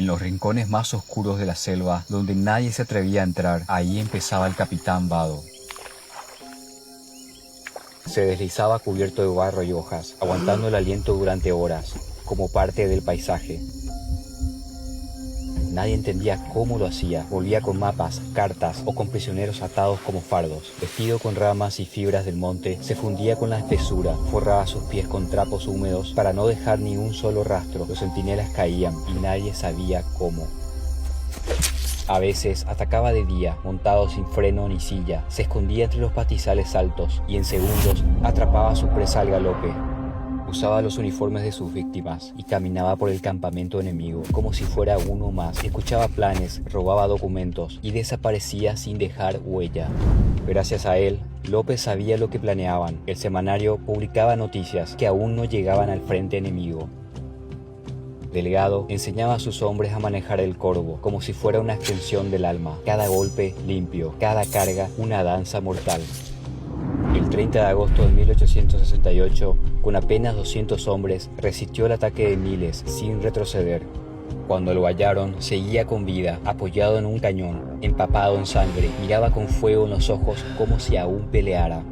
En los rincones más oscuros de la selva, donde nadie se atrevía a entrar, ahí empezaba el capitán Vado. Se deslizaba cubierto de barro y hojas, aguantando el aliento durante horas, como parte del paisaje. Nadie entendía cómo lo hacía. Volvía con mapas, cartas o con prisioneros atados como fardos. Vestido con ramas y fibras del monte, se fundía con la espesura, forraba sus pies con trapos húmedos para no dejar ni un solo rastro. Los centinelas caían y nadie sabía cómo. A veces atacaba de día, montado sin freno ni silla. Se escondía entre los pastizales altos y en segundos atrapaba a su presa al galope. Usaba los uniformes de sus víctimas y caminaba por el campamento enemigo como si fuera uno más. Escuchaba planes, robaba documentos y desaparecía sin dejar huella. Gracias a él, López sabía lo que planeaban. El semanario publicaba noticias que aún no llegaban al frente enemigo. Delgado enseñaba a sus hombres a manejar el corvo como si fuera una extensión del alma. Cada golpe limpio, cada carga una danza mortal. El 30 de agosto de 1868, con apenas 200 hombres, resistió el ataque de Miles sin retroceder. Cuando lo hallaron, seguía con vida, apoyado en un cañón, empapado en sangre, miraba con fuego en los ojos como si aún peleara.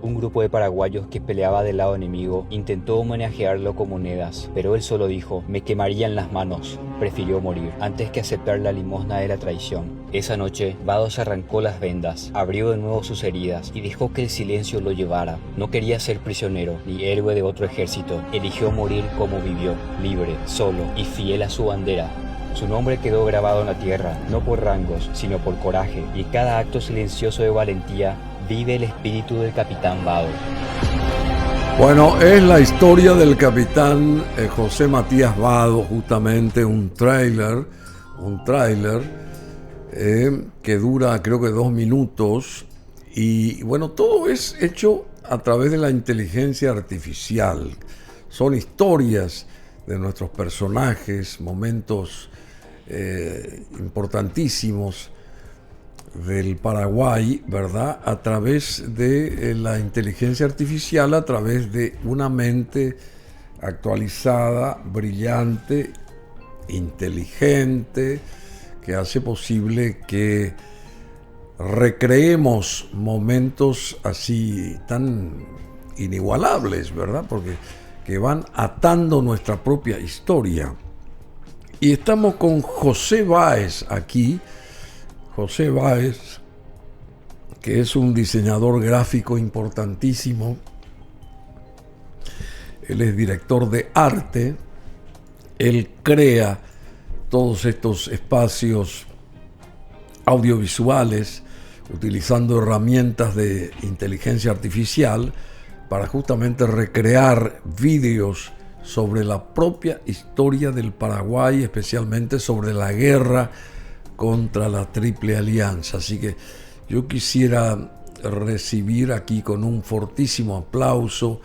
Un grupo de paraguayos que peleaba del lado enemigo intentó homenajearlo con monedas, pero él solo dijo: "Me quemarían las manos". Prefirió morir antes que aceptar la limosna de la traición. Esa noche, Vado se arrancó las vendas, abrió de nuevo sus heridas y dejó que el silencio lo llevara. No quería ser prisionero ni héroe de otro ejército. Eligió morir como vivió, libre, solo y fiel a su bandera. Su nombre quedó grabado en la tierra, no por rangos, sino por coraje, y en cada acto silencioso de valentía vive el espíritu del capitán Vado. Bueno, es la historia del capitán José Matías Vado, justamente un tráiler que dura creo que 2 minutos, y bueno, todo es hecho a través de la inteligencia artificial. Son historias de nuestros personajes, momentos importantísimos del Paraguay, ¿verdad? A través de la inteligencia artificial, a través de una mente actualizada, brillante, inteligente, que hace posible que recreemos momentos así tan inigualables, ¿verdad? Porque que van atando nuestra propia historia. Y estamos con José Báez aquí. José Báez, que es un diseñador gráfico importantísimo. Él es director de arte. Él crea todos estos espacios audiovisuales utilizando herramientas de inteligencia artificial para justamente recrear vídeos sobre la propia historia del Paraguay, especialmente sobre la guerra contra la Triple Alianza. Así que yo quisiera recibir aquí con un fortísimo aplauso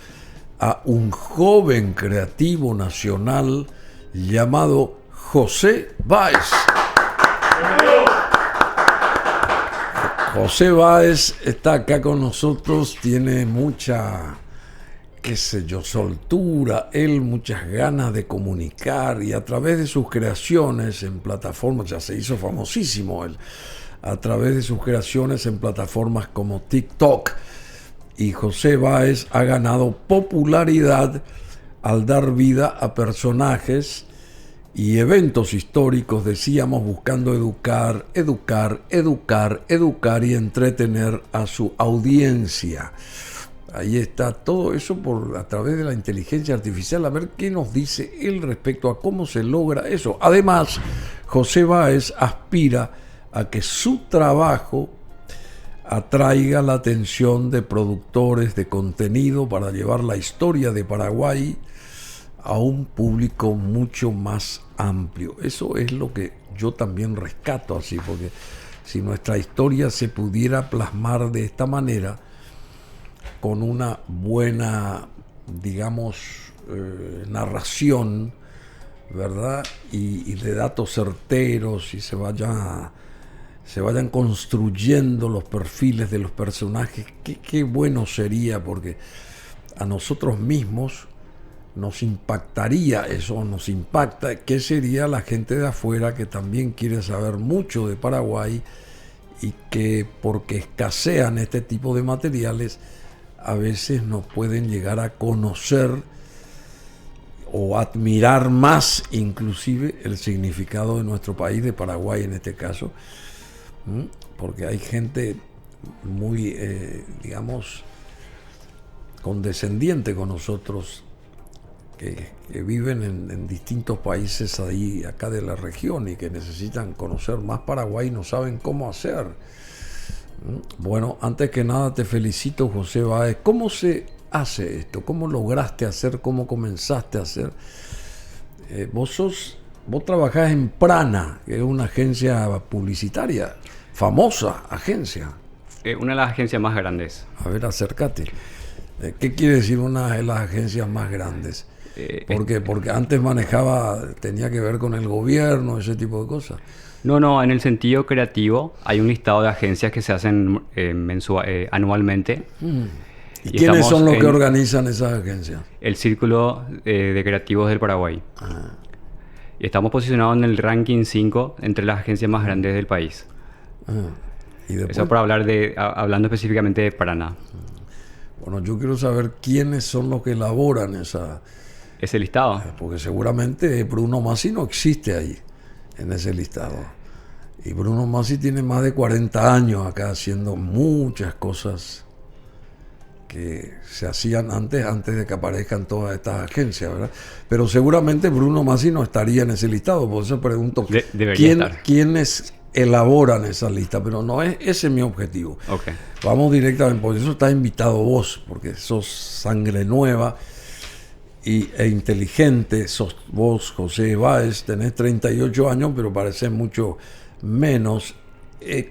a un joven creativo nacional llamado José Báez. José Báez está acá con nosotros, tiene mucha, soltura, él muchas ganas de comunicar, y a través de sus creaciones en plataformas, ya se hizo famosísimo él, a través de sus creaciones en plataformas como TikTok. Y José Báez ha ganado popularidad al dar vida a personajes y eventos históricos, decíamos, buscando educar y entretener a su audiencia. Ahí está todo eso a través de la inteligencia artificial. A ver qué nos dice él respecto a cómo se logra eso. Además, José Báez aspira a que su trabajo atraiga la atención de productores de contenido para llevar la historia de Paraguay a un público mucho más amplio. Eso es lo que yo también rescato así, porque si nuestra historia se pudiera plasmar de esta manera, con una buena, digamos, narración, ¿verdad? Y de datos certeros, y se vayan construyendo los perfiles de los personajes, qué bueno sería, porque a nosotros mismos, nos impactaría eso, nos impacta, que sería la gente de afuera que también quiere saber mucho de Paraguay y que porque escasean este tipo de materiales, a veces no pueden llegar a conocer o admirar más inclusive el significado de nuestro país, de Paraguay en este caso, porque hay gente muy, digamos, condescendiente con nosotros, que viven en distintos países ahí, acá de la región, y que necesitan conocer más Paraguay y no saben cómo hacer. Bueno, antes que nada te felicito, José Báez. ¿Cómo se hace esto? ¿Cómo lograste hacer? ¿Cómo comenzaste a hacer? Vos trabajás en Prana, que es una agencia publicitaria, famosa agencia. Una de las agencias más grandes. A ver, acércate. ¿Qué quiere decir una de las agencias más grandes? Porque antes tenía que ver con el gobierno, ese tipo de cosas. No, en el sentido creativo hay un listado de agencias que se hacen anualmente. ¿Y quiénes son los que organizan esas agencias? El Círculo de Creativos del Paraguay. Y estamos posicionados en el ranking 5 entre las agencias más grandes del país. ¿Y después? Eso para hablando específicamente de Paraná. Bueno, yo quiero saber quiénes son los que elaboran ese listado. Porque seguramente Bruno Masi no existe ahí, en ese listado. Y Bruno Masi tiene más de 40 años acá haciendo muchas cosas que se hacían antes de que aparezcan todas estas agencias, ¿verdad? Pero seguramente Bruno Masi no estaría en ese listado, por eso pregunto quiénes elaboran esa lista, pero no es ese mi objetivo. Okay. Vamos directamente, por eso estás invitado vos, porque sos sangre nueva e inteligente. Sos vos, José Báez, tenés 38 años, pero parecés mucho menos.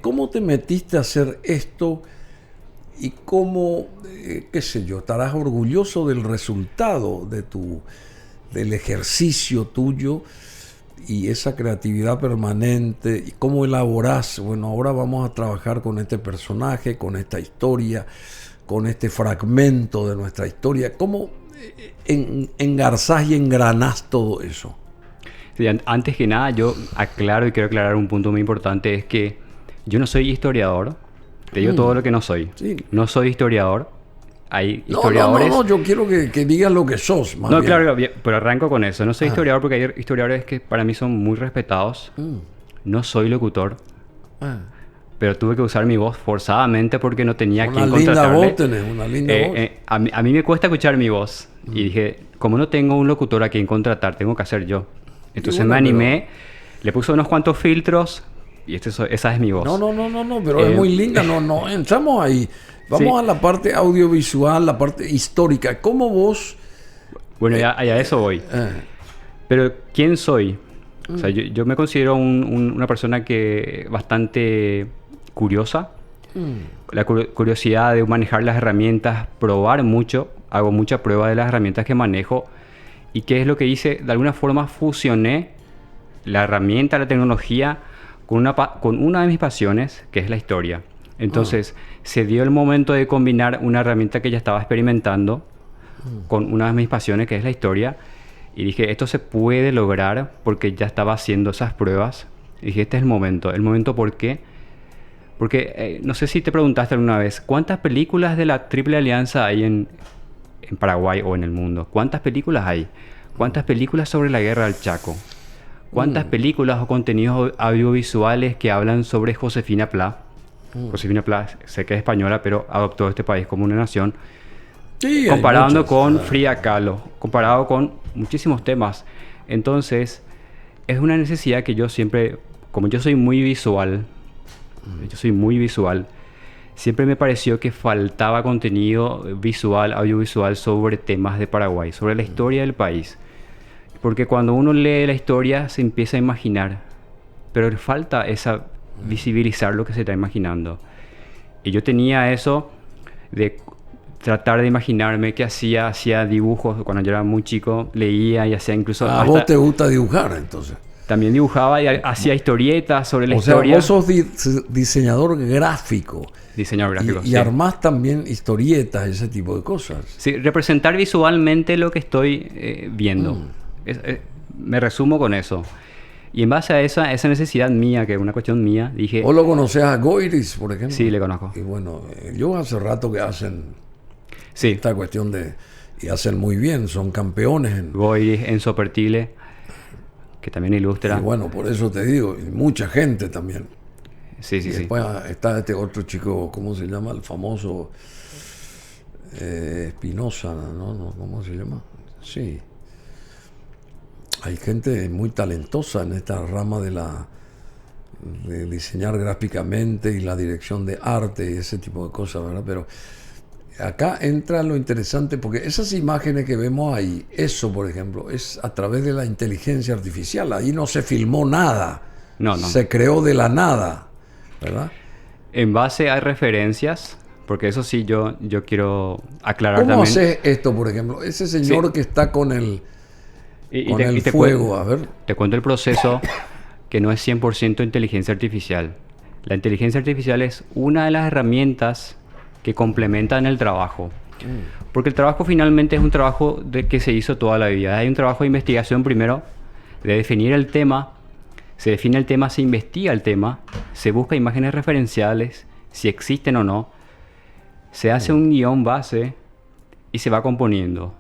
¿Cómo te metiste a hacer esto? Y cómo, qué sé yo, estarás orgulloso del resultado del ejercicio tuyo y esa creatividad permanente, y cómo elaborás. Bueno, ahora vamos a trabajar con este personaje, con esta historia, con este fragmento de nuestra historia. ¿Cómo engarzás y engranás todo eso? Sí, antes que nada, yo aclaro y quiero aclarar un punto muy importante, es que yo no soy historiador. Te digo todo lo que no soy. Sí. No soy historiador. Hay historiadores... No, yo quiero que digas lo que sos, más bien. Claro, pero arranco con eso. No soy historiador porque hay historiadores que para mí son muy respetados. No soy locutor. Pero tuve que usar mi voz forzadamente porque no tenía quien contratarle. Una linda voz. A mí me cuesta escuchar mi voz. Y dije, como no tengo un locutor a quien contratar, tengo que hacer yo. Entonces me animé, le puse unos cuantos filtros y esa es mi voz. No, pero es muy linda. No, entramos ahí. Vamos a la parte audiovisual, la parte histórica. ¿Cómo vos...? Bueno, ya a eso voy. Pero, ¿quién soy? O sea, yo me considero una persona que bastante curiosa. La curiosidad de manejar las herramientas, probar mucho. Hago mucha prueba de las herramientas que manejo. ¿Y qué es lo que hice? De alguna forma fusioné la herramienta, la tecnología, con una de mis pasiones, que es la historia. Entonces, se dio el momento de combinar una herramienta que ya estaba experimentando con una de mis pasiones, que es la historia. Y dije, esto se puede lograr porque ya estaba haciendo esas pruebas. Y dije, este es el momento. ¿El momento por qué? Porque no sé si te preguntaste alguna vez, ¿cuántas películas de la Triple Alianza hay en Paraguay o en el mundo? ¿Cuántas películas hay? ¿Cuántas películas sobre la guerra del Chaco? ¿Cuántas películas o contenidos audiovisuales que hablan sobre Josefina Pla? Josefina Pla, sé que es española, pero adoptó este país como una nación. Sí, comparando con Frida Kahlo, comparado con muchísimos temas. Entonces, es una necesidad que yo siempre, como yo soy muy visual, siempre me pareció que faltaba contenido visual, audiovisual sobre temas de Paraguay, sobre la historia del país. Porque cuando uno lee la historia se empieza a imaginar, pero le falta visibilizar lo que se está imaginando. Y yo tenía eso de tratar de imaginarme que hacía dibujos. Cuando yo era muy chico, leía y hacía incluso... ¿A vos te gusta dibujar, entonces? También dibujaba y hacía historietas sobre la historia. O sea, vos sos diseñador gráfico. Diseñador gráfico, y sí. armás también historietas, ese tipo de cosas. Sí, representar visualmente lo que estoy viendo. Me resumo con eso. Y en base a esa necesidad mía, que es una cuestión mía, dije... ¿Vos lo conocés a Goiris, por ejemplo? Sí, le conozco. Y bueno, ellos hace rato que hacen Sí. esta cuestión de... Y hacen muy bien, son campeones en... Goiris, Enzo Pertile, que también ilustra. Y bueno, por eso te digo, y mucha gente también. Sí, sí, Y sí. después está este otro chico, ¿cómo se llama? El famoso Espinosa, ¿no? ¿Cómo se llama? Sí. Hay gente muy talentosa en esta rama de diseñar gráficamente y la dirección de arte y ese tipo de cosas, ¿verdad? Pero acá entra lo interesante, porque esas imágenes que vemos ahí, eso por ejemplo, es a través de la inteligencia artificial. Ahí no se filmó nada. No. Se creó de la nada, ¿verdad? En base a referencias, porque eso sí yo quiero aclarar ¿Cómo también. haces esto, por ejemplo? Ese señor Sí. que está con el Y con el te fuego, a ver. Te cuento el proceso, que no es 100% inteligencia artificial. La inteligencia artificial es una de las herramientas que complementan el trabajo. Porque el trabajo finalmente es un trabajo que se hizo toda la vida. Hay un trabajo de investigación primero, de definir el tema. Se define el tema, se investiga el tema, se busca imágenes referenciales, si existen o no. Se hace un guión base y se va componiendo.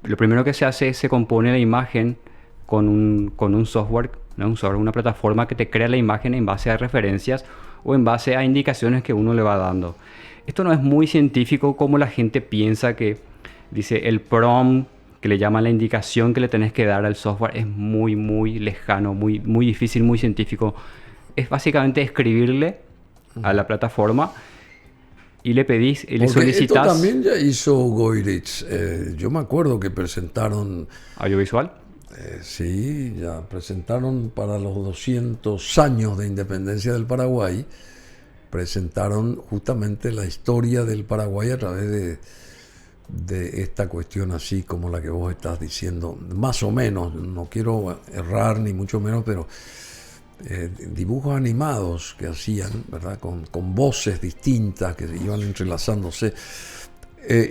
Lo primero que se hace es se compone la imagen con un software, ¿no? Un software, una plataforma que te crea la imagen en base a referencias o en base a indicaciones que uno le va dando. Esto no es muy científico como la gente piensa, que dice el prompt, que le llaman la indicación que le tenés que dar al software, es muy, muy lejano, muy, muy difícil, muy científico. Es básicamente escribirle a la plataforma y le pedís y le Porque solicitas... esto también ya hizo Goiritz. Yo me acuerdo que presentaron, ¿Audiovisual? sí, ya presentaron para los 200 años de independencia del Paraguay, presentaron justamente la historia del Paraguay a través de esta cuestión así como la que vos estás diciendo, más o menos, no quiero errar ni mucho menos, pero dibujos animados que hacían, ¿verdad? Con voces distintas que iban entrelazándose.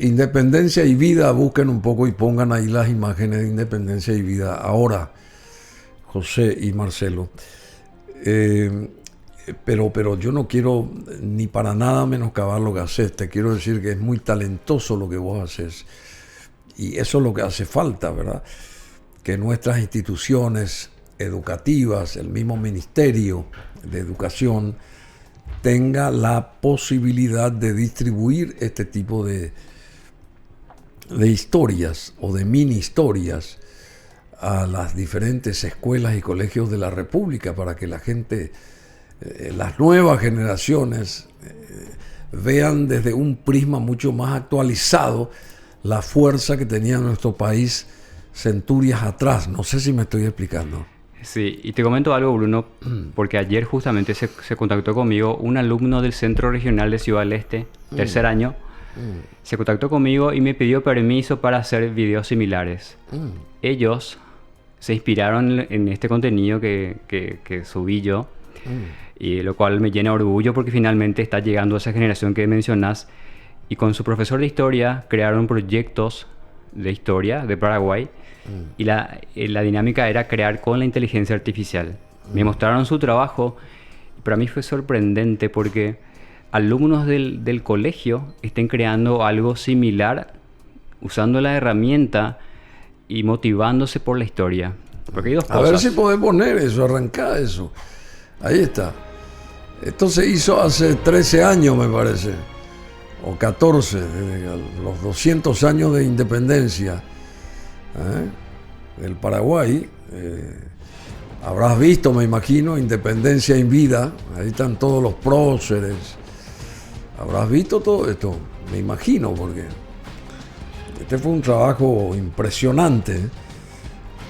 Independencia y vida, busquen un poco y pongan ahí las imágenes de Independencia y vida ahora, José y Marcelo. Pero yo no quiero ni para nada menoscabar lo que haces. Te quiero decir que es muy talentoso lo que vos haces. Y eso es lo que hace falta, ¿verdad? Que nuestras instituciones educativas, el mismo Ministerio de Educación, tenga la posibilidad de distribuir este tipo de historias o de mini historias a las diferentes escuelas y colegios de la República, para que la gente, las nuevas generaciones, vean desde un prisma mucho más actualizado la fuerza que tenía nuestro país centurias atrás. No sé si me estoy explicando. Sí, y te comento algo, Bruno, porque ayer justamente se contactó conmigo un alumno del Centro Regional de Ciudad del Este, tercer año. Se contactó conmigo y me pidió permiso para hacer videos similares. Ellos se inspiraron en este contenido que subí yo, y lo cual me llena de orgullo porque finalmente está llegando a esa generación que mencionás. Y con su profesor de historia crearon proyectos de historia de Paraguay. Y la dinámica era crear con la inteligencia artificial. Me mostraron su trabajo, y para mí fue sorprendente porque alumnos del colegio estén creando algo similar usando la herramienta y motivándose por la historia. Porque hay dos cosas. A ver si podés poner eso, arrancar eso. Ahí está. Esto se hizo hace 13 años, me parece, o 14, los 200 años de independencia del Paraguay. Habrás visto, me imagino, Independencia en vida. Ahí están todos los próceres. Habrás visto todo esto, me imagino, porque este fue un trabajo impresionante,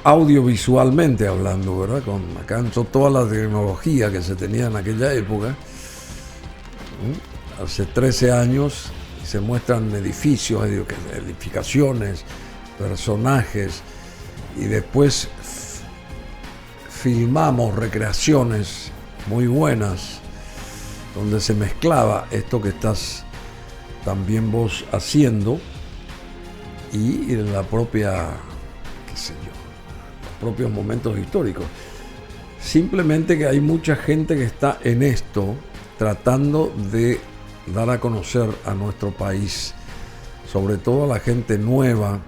audiovisualmente hablando, ¿verdad? Acá entró toda la tecnología que se tenía en aquella época. Hace 13 años se muestran edificios, edificaciones, personajes, y después filmamos recreaciones muy buenas donde se mezclaba esto que estás también vos haciendo y la propia, qué sé yo, los propios momentos históricos. Simplemente que hay mucha gente que está en esto tratando de dar a conocer a nuestro país, sobre todo a la gente nueva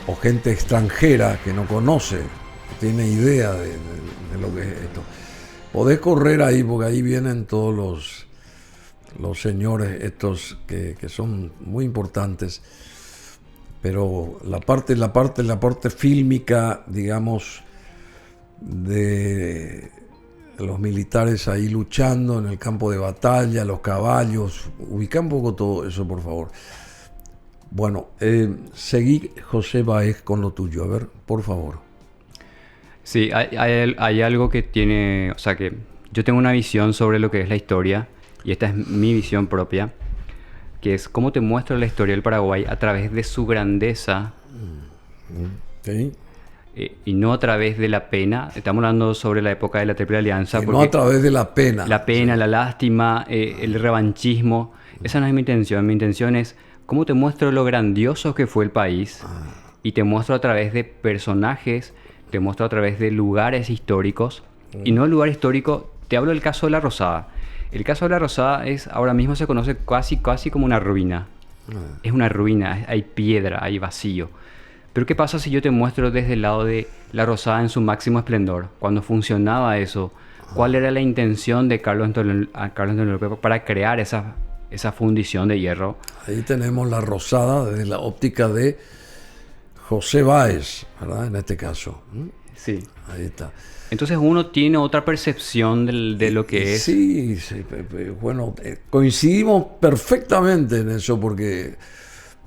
o gente extranjera que no conoce, no tiene idea de lo que es esto. Podés correr ahí porque ahí vienen todos los señores estos que son muy importantes, pero la parte fílmica, digamos, de los militares ahí luchando en el campo de batalla, los caballos, ubica un poco todo eso, por favor. Bueno, seguí, José Báez, con lo tuyo, a ver, por favor. Sí, hay algo que tiene, o sea que yo tengo una visión sobre lo que es la historia, y esta es mi visión propia, que es cómo te muestra la historia del Paraguay a través de su grandeza, ¿Sí? Y no a través de la pena. Estamos hablando sobre la época de la Triple Alianza. Y no a través de la pena. La pena, sí. La lástima, el revanchismo. Esa no es mi intención. Mi intención es cómo te muestro lo grandioso que fue el país, y te muestro a través de personajes, te muestro a través de lugares históricos, y no el lugar histórico. Te hablo del caso de La Rosada. El caso de La Rosada ahora mismo se conoce casi como una ruina. Es una ruina, hay piedra, hay vacío. Pero ¿qué pasa si yo te muestro desde el lado de La Rosada en su máximo esplendor? Cuando funcionaba eso, ¿cuál era la intención de Carlos Antonio López para crear esa fundición de hierro? Ahí tenemos La Rosada desde la óptica de José Báez, ¿verdad? En este caso. Sí. Ahí está. Entonces uno tiene otra percepción de lo que es. Sí, bueno, coincidimos perfectamente en eso, porque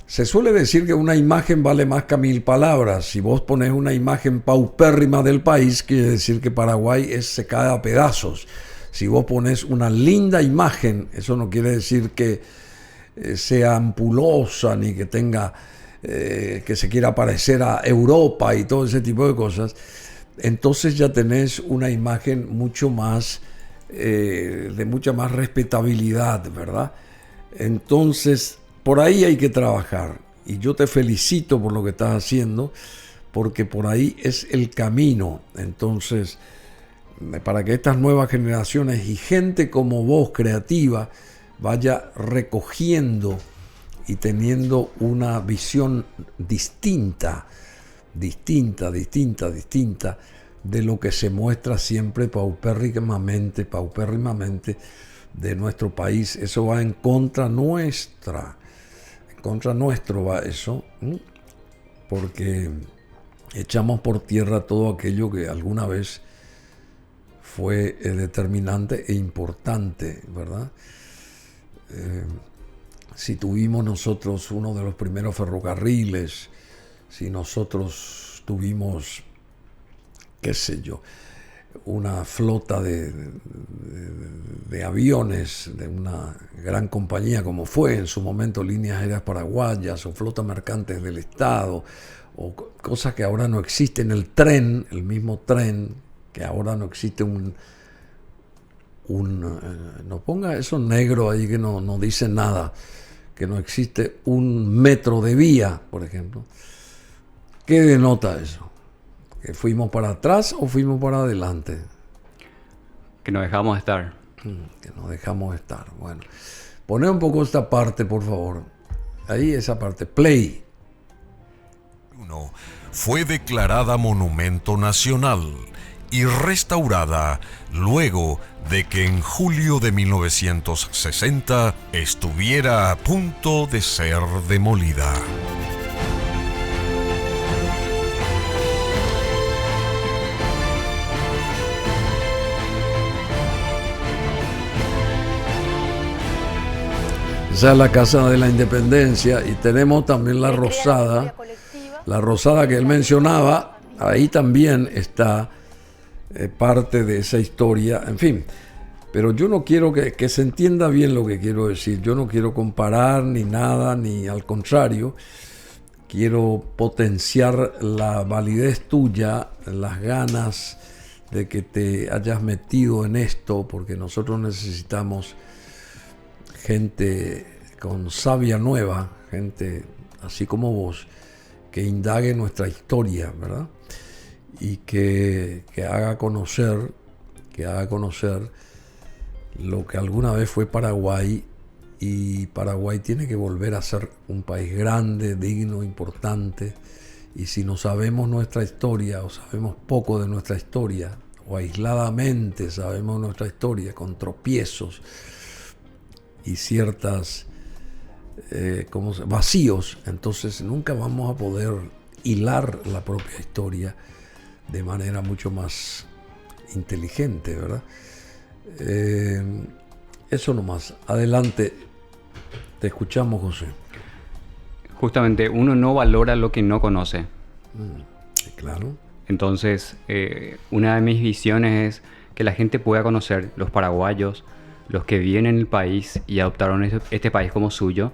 se suele decir que una imagen vale más que 1000 palabras. Si vos pones una imagen paupérrima del país, quiere decir que Paraguay se cae a pedazos. Si vos pones una linda imagen, eso no quiere decir que sea ampulosa ni que tenga que se quiera parecer a Europa y todo ese tipo de cosas. Entonces ya tenés una imagen mucho más de mucha más respetabilidad, ¿verdad? Entonces por ahí hay que trabajar, y yo te felicito por lo que estás haciendo, porque por ahí es el camino. Entonces, para que estas nuevas generaciones y gente como vos, creativa, vaya recogiendo y teniendo una visión distinta de lo que se muestra siempre paupérrimamente de nuestro país. Eso va en contra nuestra. En contra nuestro va eso, porque echamos por tierra todo aquello que alguna vez fue determinante e importante, ¿verdad? Si tuvimos nosotros uno de los primeros ferrocarriles, si nosotros tuvimos, qué sé yo, una flota de aviones de una gran compañía como fue en su momento Líneas Aéreas Paraguayas, o flotas mercantes del Estado, o cosas que ahora no existen, el tren, el mismo tren, que ahora no existe no ponga eso negro ahí que no dice nada, que no existe un metro de vía, por ejemplo. ¿Qué denota eso? ¿Que fuimos para atrás o fuimos para adelante? Que nos dejamos de estar. Que nos dejamos de estar. Bueno, poné un poco esta parte, por favor. Ahí esa parte. Play. Fue declarada Monumento Nacional y restaurada luego de que en julio de 1960 estuviera a punto de ser demolida. Esa es la Casa de la Independencia, y tenemos también La Rosada. La Rosada que él mencionaba, ahí también está parte de esa historia, en fin. Pero yo no quiero que se entienda bien lo que quiero decir. Yo no quiero comparar ni nada, ni al contrario. Quiero potenciar la validez tuya, las ganas de que te hayas metido en esto, porque nosotros necesitamos gente con savia nueva, gente así como vos, que indague nuestra historia, ¿verdad? Y que haga conocer lo que alguna vez fue Paraguay, y Paraguay tiene que volver a ser un país grande, digno, importante. Y si no sabemos nuestra historia, o sabemos poco de nuestra historia, o aisladamente sabemos nuestra historia, con tropiezos y ciertas vacíos, entonces nunca vamos a poder hilar la propia historia de manera mucho más inteligente, ¿verdad? Eso nomás. Adelante, te escuchamos, José. Justamente, uno no valora lo que no conoce. Sí, claro. Entonces, una de mis visiones es que la gente pueda conocer, los paraguayos, los que viven en el país y adoptaron este país como suyo,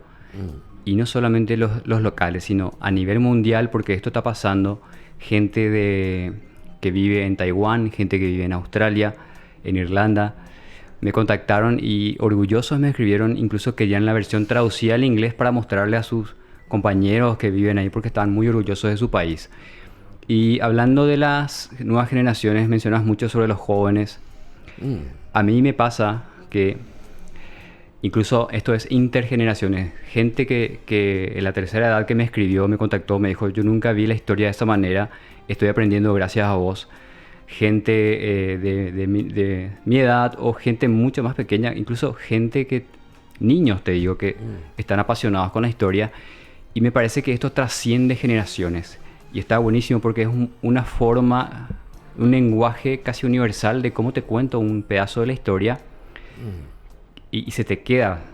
y no solamente los locales, sino a nivel mundial, porque esto está pasando, gente que vive en Taiwán, gente que vive en Australia, en Irlanda, me contactaron y orgullosos me escribieron, incluso querían la versión traducida al inglés para mostrarle a sus compañeros que viven ahí, porque estaban muy orgullosos de su país. Y hablando de las nuevas generaciones, mencionas mucho sobre los jóvenes. A mí me pasa que incluso esto es intergeneraciones. Gente que en la tercera edad que me escribió, me contactó, me dijo, yo nunca vi la historia de esta manera, estoy aprendiendo gracias a vos. Gente de mi edad o gente mucho más pequeña, incluso niños te digo, que están apasionados con la historia. Y me parece que esto trasciende generaciones. Y está buenísimo porque es una forma, un lenguaje casi universal de cómo te cuento un pedazo de la historia y se te queda.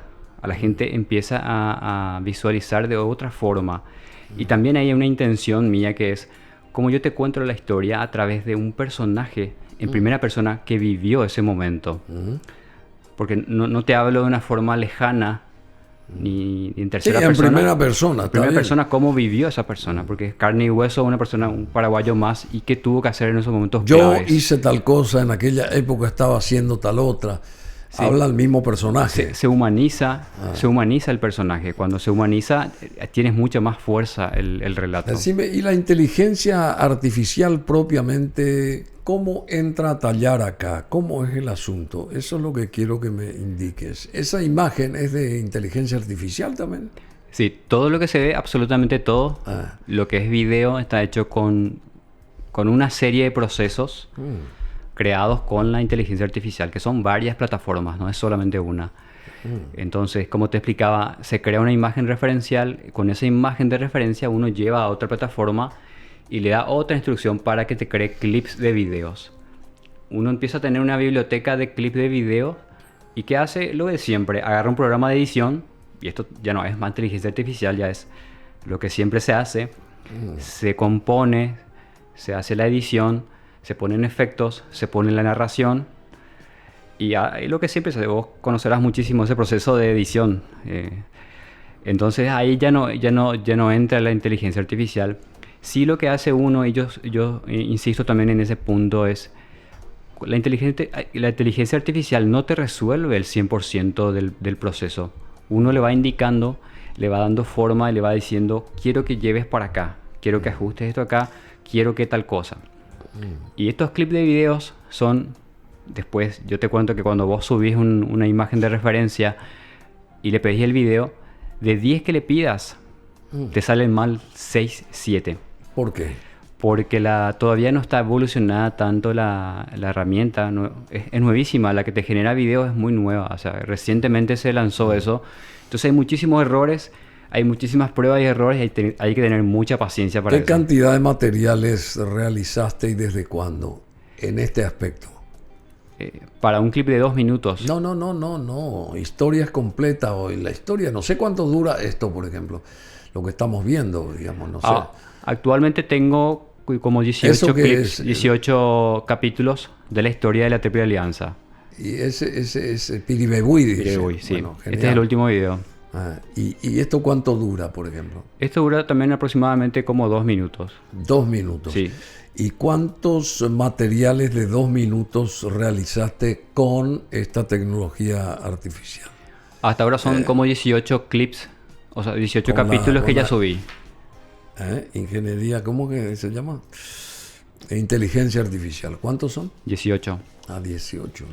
A la gente empieza a visualizar de otra forma. Y también hay una intención mía que es como yo te cuento la historia a través de un personaje en primera persona que vivió ese momento. Porque no te hablo de una forma lejana ni en tercera persona. En primera persona. En primera persona, cómo vivió esa persona, porque es carne y hueso, una persona, un paraguayo más, y qué tuvo que hacer en esos momentos claves. Yo hice tal cosa, en aquella época estaba haciendo tal otra. Sí. Habla el mismo personaje. Se humaniza el personaje. Cuando se humaniza, tienes mucha más fuerza el relato. Decime, ¿y la inteligencia artificial propiamente, cómo entra a tallar acá? ¿Cómo es el asunto? Eso es lo que quiero que me indiques. ¿Esa imagen es de inteligencia artificial también? Sí, todo lo que se ve, absolutamente todo, lo que es video, está hecho con una serie de procesos creados con la inteligencia artificial, que son varias plataformas, no es solamente una. Entonces, como te explicaba, se crea una imagen referencial, con esa imagen de referencia uno lleva a otra plataforma y le da otra instrucción para que te cree clips de videos. Uno empieza a tener una biblioteca de clips de video y ¿qué hace? Lo de siempre, agarra un programa de edición, y esto ya no es más inteligencia artificial, ya es lo que siempre se hace, se compone, se hace la edición, se ponen efectos, se pone la narración y lo que siempre se hace, vos conocerás muchísimo ese proceso de edición. Entonces ahí ya no entra la inteligencia artificial. Sí, lo que hace uno, y yo insisto también en ese punto, es la inteligencia artificial no te resuelve el 100% del proceso. Uno le va indicando, le va dando forma y le va diciendo, quiero que lleves para acá, quiero que ajustes esto acá, quiero que tal cosa. Y estos clips de videos son, después yo te cuento que cuando vos subís una imagen de referencia y le pedís el video, de 10 que le pidas, te salen mal 6, 7. ¿Por qué? Porque todavía no está evolucionada tanto la herramienta, es nuevísima, la que te genera videos es muy nueva, o sea, recientemente se lanzó eso, entonces hay muchísimos errores, hay muchísimas pruebas y errores y hay que tener mucha paciencia para eso. ¿Qué cantidad de materiales realizaste y desde cuándo en este aspecto? Para un clip de 2 minutos. No. Historias completas hoy. La historia, no sé cuánto dura esto, por ejemplo. Lo que estamos viendo, digamos, no sé. Actualmente tengo como 18 clips, 18 capítulos de la historia de la Triple Alianza. Y ese Piribebui, dice. Piribebui, sí. Bueno, este es el último video. ¿Y esto cuánto dura, por ejemplo? Esto dura también aproximadamente como 2 minutos. 2 minutos. Sí. ¿Y cuántos materiales de 2 minutos realizaste con esta tecnología artificial? Hasta ahora son como 18 clips, o sea, 18 Con capítulos que ya subí. Ingeniería, ¿cómo que se llama? Inteligencia artificial. ¿Cuántos son? 18.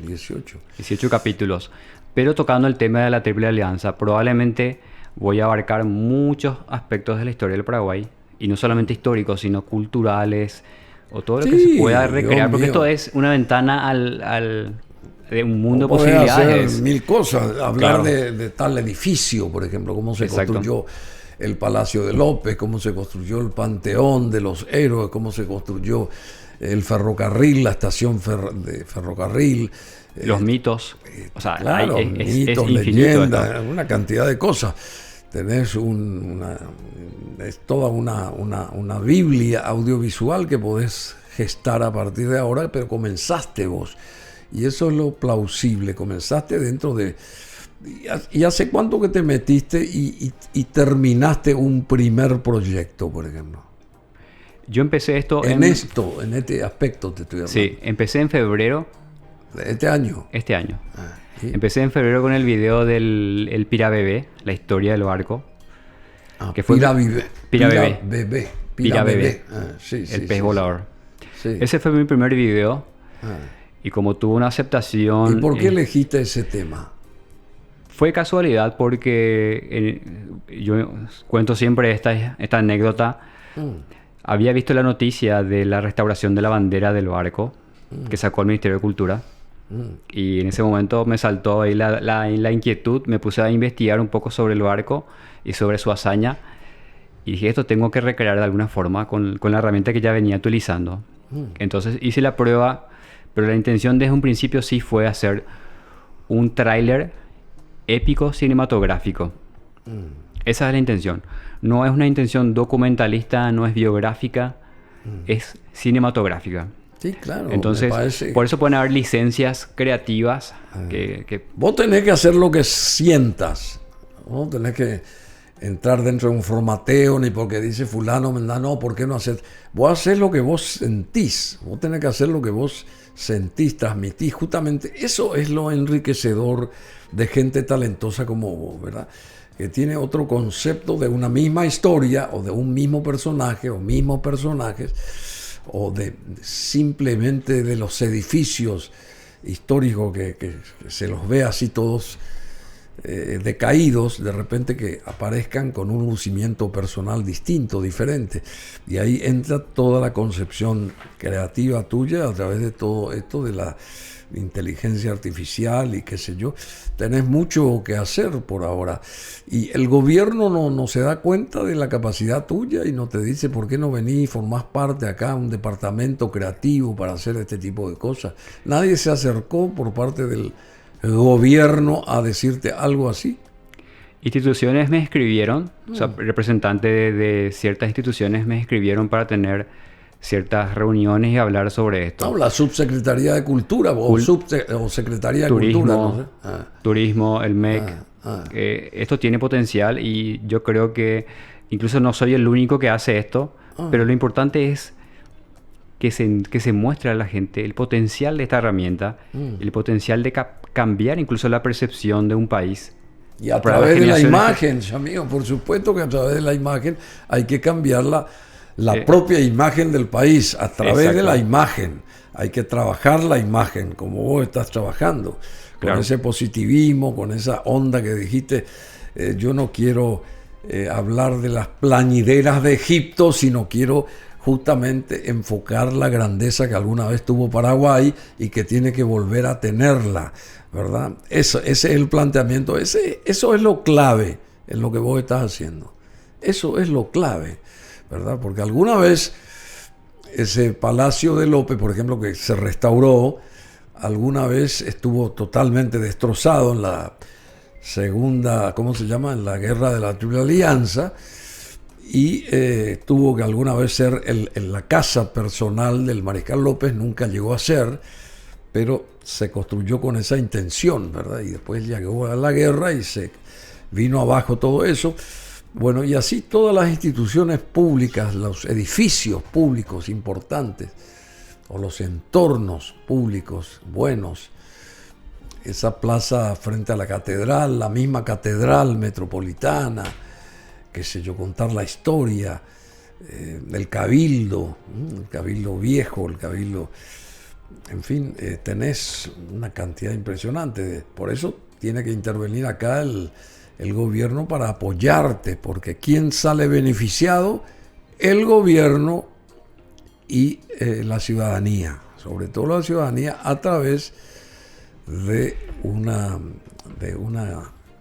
18. Capítulos. Pero tocando el tema de la Triple Alianza, probablemente voy a abarcar muchos aspectos de la historia del Paraguay. Y no solamente históricos, sino culturales, o todo lo que se pueda recrear. Porque esto es una ventana de un mundo de Podés posibilidades. hacer mil cosas. Hablar Claro. de tal edificio, por ejemplo, cómo se construyó el Palacio de López, cómo se construyó el Panteón de los Héroes, cómo se construyó el ferrocarril, la estación de ferrocarril. Los mitos. O sea, Claro, es mitos, infinito leyendas, esto. una cantidad de cosas. Tenés es toda una Biblia audiovisual que podés gestar a partir de ahora, pero comenzaste vos. Y eso es lo plausible. Comenzaste dentro de... ¿Y hace cuánto que te metiste y terminaste un primer proyecto, por ejemplo? Yo empecé esto En este aspecto te estoy hablando. Sí, empecé en febrero De este año. este año. ¿Sí? Empecé en febrero con el video del el Pira Bebé, la historia del barco. Que fue Pira Bebé. Pira Bebé. Sí, El pez volador. Sí. Ese fue mi primer video. Ah. Y como tuvo una aceptación... ¿Y por qué elegiste ese tema? Fue casualidad porque yo cuento siempre esta anécdota. Había visto la noticia de la restauración de la bandera del barco que sacó el Ministerio de Cultura. Y en ese momento me saltó ahí la inquietud. Me puse a investigar un poco sobre el barco y sobre su hazaña. Y dije, esto tengo que recrear de alguna forma con la herramienta que ya venía utilizando. Entonces hice la prueba, pero la intención desde un principio sí fue hacer un tráiler épico cinematográfico. Esa es la intención. No es una intención documentalista, no es biográfica, es cinematográfica. Sí, claro. Entonces, me parece... por eso pueden haber licencias creativas que Vos tenés que hacer lo que sientas. No tenés que entrar dentro de un formateo ni porque dice fulano, no, ¿por qué no hacer? Vos haces lo que vos sentís. Vos tenés que hacer lo que vos sentís, transmitís. Justamente eso es lo enriquecedor de gente talentosa como vos, ¿verdad? Que tiene otro concepto de una misma historia o de un mismo personaje o mismos personajes o de simplemente de los edificios históricos que se los ve así todos decaídos, de repente que aparezcan con un lucimiento personal distinto, diferente. Y ahí entra toda la concepción creativa tuya a través de todo esto de la inteligencia artificial y qué sé yo. Tenés mucho que hacer por ahora. Y el gobierno no se da cuenta de la capacidad tuya y no te dice por qué no venís y formás parte acá, un departamento creativo para hacer este tipo de cosas. Nadie se acercó por parte del gobierno a decirte algo así. instituciones me escribieron, o sea, representantes de ciertas instituciones me escribieron para tener ciertas reuniones y hablar sobre esto. No, la Subsecretaría de Cultura o Secretaría de Turismo, Cultura, no sé. Turismo, el MEC. Esto tiene potencial y yo creo que incluso no soy el único que hace esto, pero lo importante es que se muestre a la gente el potencial de esta herramienta, el potencial de cambiar incluso la percepción de un país. Y a través de la imagen, amigo, por supuesto que a través de la imagen hay que cambiar la propia imagen del país. A través de la imagen hay que trabajar la imagen, como vos estás trabajando. Con ese positivismo, con esa onda que dijiste. Yo no quiero hablar de las plañideras de Egipto, sino quiero justamente enfocar la grandeza que alguna vez tuvo Paraguay y que tiene que volver a tenerla, ¿verdad? Ese es el planteamiento, eso es lo clave en lo que vos estás haciendo. Eso es lo clave, ¿verdad? Porque alguna vez ese Palacio de López, por ejemplo, que se restauró, alguna vez estuvo totalmente destrozado en la segunda, ¿cómo se llama? En la guerra de la Triple Alianza. Y tuvo que alguna vez ser la casa personal del Mariscal López, nunca llegó a ser, pero se construyó con esa intención, ¿verdad? Y después llegó a la guerra y se vino abajo todo eso. Bueno, y así todas las instituciones públicas, los edificios públicos importantes, o los entornos públicos buenos, esa plaza frente a la catedral, la misma catedral metropolitana, qué sé yo, contar la historia, el cabildo viejo, el cabildo, en fin, tenés una cantidad impresionante. Por eso tiene que intervenir acá el gobierno para apoyarte, porque ¿quién sale beneficiado? El gobierno y la ciudadanía, sobre todo la ciudadanía, a través de una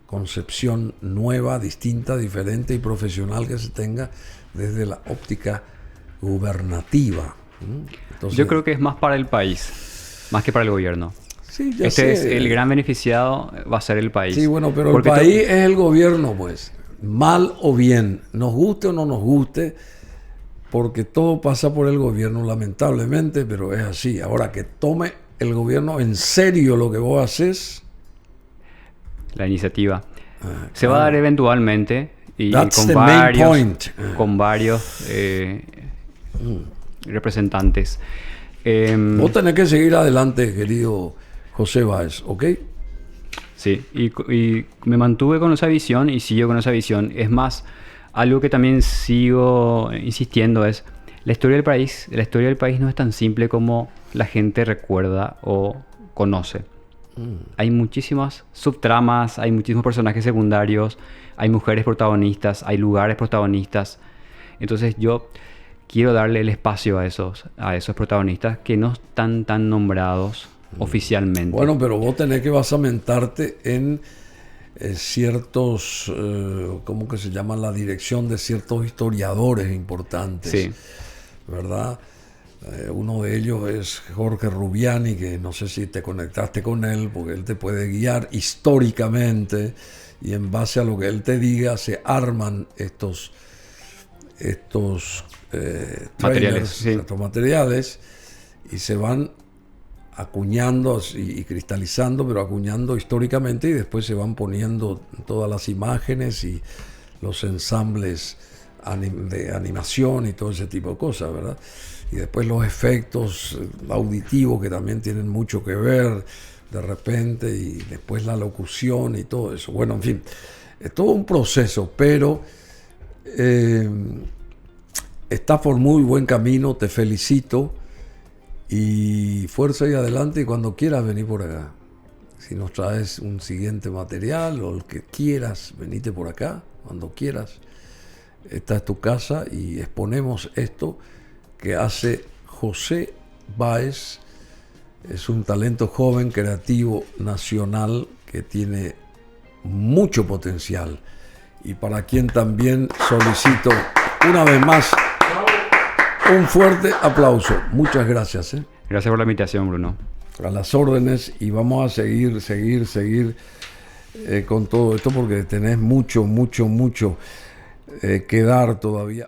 concepción nueva, distinta, diferente y profesional que se tenga desde la óptica gubernativa. Entonces, yo creo que es más para el país, más que para el gobierno. Sí, ya Este sé. es el gran beneficiado, va a ser el país. Sí, bueno, pero Porque el país es el gobierno, pues, mal o bien, nos guste o no nos guste, porque todo pasa por el gobierno, lamentablemente, pero es así. Ahora, que tome el gobierno en serio lo que vos haces, la iniciativa se claro. va a dar eventualmente y That's the main point. con varios representantes. Vos tenés que seguir adelante, querido José Báez, ¿ok? Sí, y me mantuve con esa visión y sigo con esa visión. Es más, algo que también sigo insistiendo es la historia del país. La historia del país no es tan simple como la gente recuerda o conoce. Hay muchísimas subtramas, hay muchísimos personajes secundarios, hay mujeres protagonistas, hay lugares protagonistas. Entonces yo quiero darle el espacio a esos protagonistas que no están tan nombrados oficialmente. Bueno, pero vos tenés que basamentarte en ciertos, ¿cómo que se llama? La dirección de ciertos historiadores importantes, Sí. ¿verdad? Uno de ellos es Jorge Rubiani, que no sé si te conectaste con él, porque él te puede guiar históricamente y en base a lo que él te diga se arman estos Materiales, trailers, sí. estos materiales, y se van acuñando y cristalizando, pero acuñando históricamente, y después se van poniendo todas las imágenes y los ensambles de animación y todo ese tipo de cosas, ¿verdad? Y después los efectos auditivos, que también tienen mucho que ver de repente, y después la locución y todo eso. Bueno, en fin, es todo un proceso, pero estás por muy buen camino, te felicito, y fuerza y adelante, y cuando quieras venir por acá. Si nos traes un siguiente material o el que quieras, venite por acá, cuando quieras. Esta es tu casa y exponemos esto que hace José Báez. Es un talento joven, creativo, nacional, que tiene mucho potencial, y para quien también solicito una vez más un fuerte aplauso. Muchas gracias. Gracias por la invitación, Bruno. A las órdenes, y vamos a seguir con todo esto, porque tenés mucho que dar todavía.